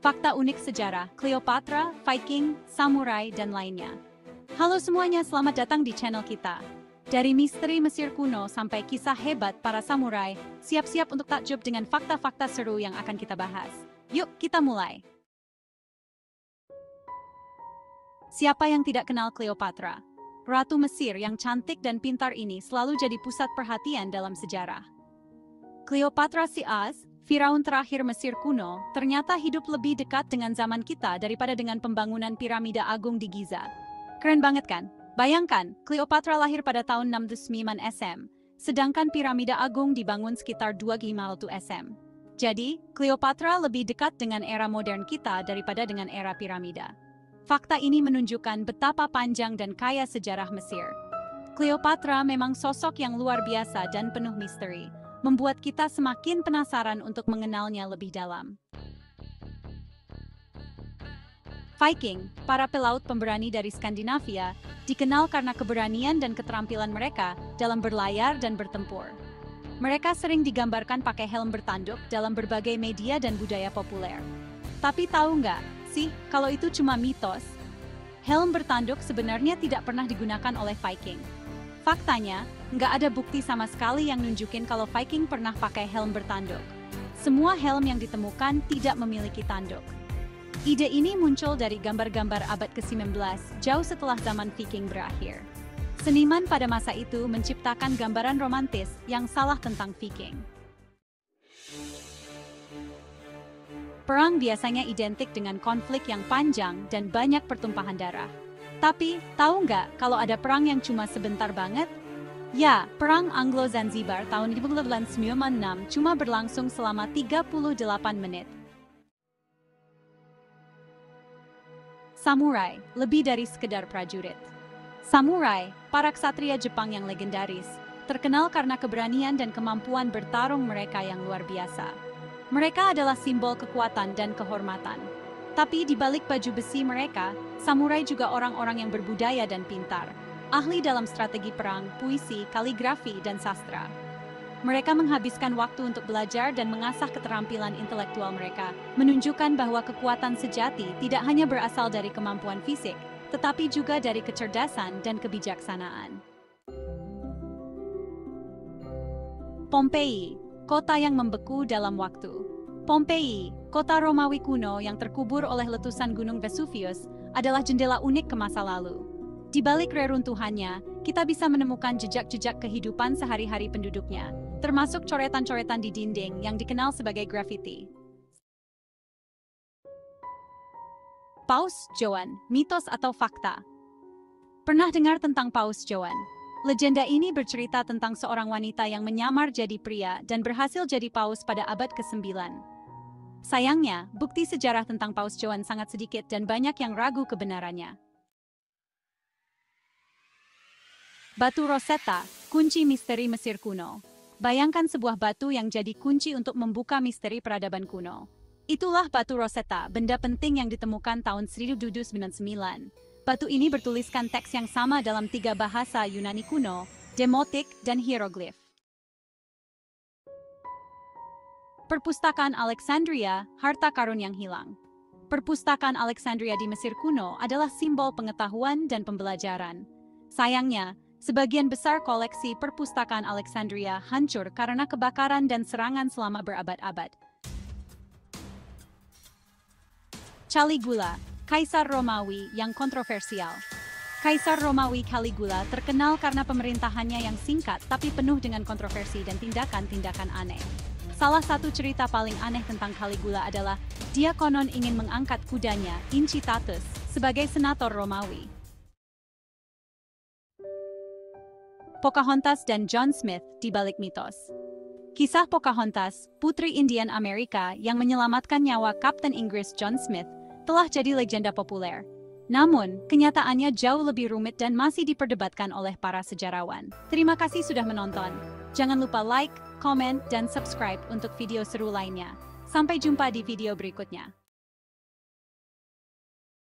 fakta unik sejarah, Cleopatra, Viking, samurai, dan lainnya. Halo semuanya, selamat datang di channel kita. Dari misteri Mesir kuno sampai kisah hebat para samurai, siap-siap untuk takjub dengan fakta-fakta seru yang akan kita bahas. Yuk, kita mulai. Siapa yang tidak kenal Cleopatra? Ratu Mesir yang cantik dan pintar ini selalu jadi pusat perhatian dalam sejarah. Cleopatra si As, Firaun terakhir Mesir kuno, ternyata hidup lebih dekat dengan zaman kita daripada dengan pembangunan piramida agung di Giza. Keren banget kan? Bayangkan, Cleopatra lahir pada tahun 609 SM, sedangkan piramida agung dibangun sekitar 250 SM. Jadi, Cleopatra lebih dekat dengan era modern kita daripada dengan era piramida. Fakta ini menunjukkan betapa panjang dan kaya sejarah Mesir. Cleopatra memang sosok yang luar biasa dan penuh misteri, membuat kita semakin penasaran untuk mengenalnya lebih dalam. Viking, para pelaut pemberani dari Skandinavia, dikenal karena keberanian dan keterampilan mereka dalam berlayar dan bertempur. Mereka sering digambarkan pakai helm bertanduk dalam berbagai media dan budaya populer. Tapi tahu nggak sih, kalau itu cuma mitos? Helm bertanduk sebenarnya tidak pernah digunakan oleh Viking. Faktanya, nggak ada bukti sama sekali yang nunjukin kalau Viking pernah pakai helm bertanduk. Semua helm yang ditemukan tidak memiliki tanduk. Ide ini muncul dari gambar-gambar abad ke-19, jauh setelah zaman Viking berakhir. Seniman pada masa itu menciptakan gambaran romantis yang salah tentang Viking. Perang biasanya identik dengan konflik yang panjang dan banyak pertumpahan darah. Tapi, tahu nggak kalau ada perang yang cuma sebentar banget? Ya, Perang Anglo-Zanzibar tahun 1896 cuma berlangsung selama 38 menit. Samurai, lebih dari sekedar prajurit. Samurai, para ksatria Jepang yang legendaris, terkenal karena keberanian dan kemampuan bertarung mereka yang luar biasa. Mereka adalah simbol kekuatan dan kehormatan. Tapi di balik baju besi mereka, samurai juga orang-orang yang berbudaya dan pintar, ahli dalam strategi perang, puisi, kaligrafi, dan sastra. Mereka menghabiskan waktu untuk belajar dan mengasah keterampilan intelektual mereka, menunjukkan bahwa kekuatan sejati tidak hanya berasal dari kemampuan fisik, tetapi juga dari kecerdasan dan kebijaksanaan. Pompei, kota yang membeku dalam waktu. Pompei, kota Romawi kuno yang terkubur oleh letusan Gunung Vesuvius, adalah jendela unik ke masa lalu. Di balik reruntuhannya, kita bisa menemukan jejak-jejak kehidupan sehari-hari penduduknya, termasuk coretan-coretan di dinding yang dikenal sebagai grafiti. Paus Joan, mitos atau fakta? Pernah dengar tentang Paus Joan? Legenda ini bercerita tentang seorang wanita yang menyamar jadi pria dan berhasil jadi paus pada abad ke-9. Sayangnya, bukti sejarah tentang Paus Joan sangat sedikit dan banyak yang ragu kebenarannya. Batu Rosetta, kunci misteri Mesir kuno. Bayangkan sebuah batu yang jadi kunci untuk membuka misteri peradaban kuno. Itulah Batu Rosetta, benda penting yang ditemukan tahun 1799. Batu ini bertuliskan teks yang sama dalam 3 bahasa Yunani kuno, Demotik, dan hieroglif. Perpustakaan Alexandria, harta karun yang hilang. Perpustakaan Alexandria di Mesir kuno adalah simbol pengetahuan dan pembelajaran. Sayangnya, sebagian besar koleksi perpustakaan Alexandria hancur karena kebakaran dan serangan selama berabad-abad. Caligula, Kaisar Romawi yang kontroversial. Kaisar Romawi Caligula terkenal karena pemerintahannya yang singkat tapi penuh dengan kontroversi dan tindakan-tindakan aneh. Salah satu cerita paling aneh tentang Caligula adalah dia konon ingin mengangkat kudanya, Incitatus, sebagai senator Romawi. Pocahontas dan John Smith di balik mitos. Kisah Pocahontas, putri Indian Amerika yang menyelamatkan nyawa Kapten Inggris John Smith, telah jadi legenda populer. Namun, kenyataannya jauh lebih rumit dan masih diperdebatkan oleh para sejarawan. Terima kasih sudah menonton. Jangan lupa like, komen, dan subscribe untuk video seru lainnya. Sampai jumpa di video berikutnya.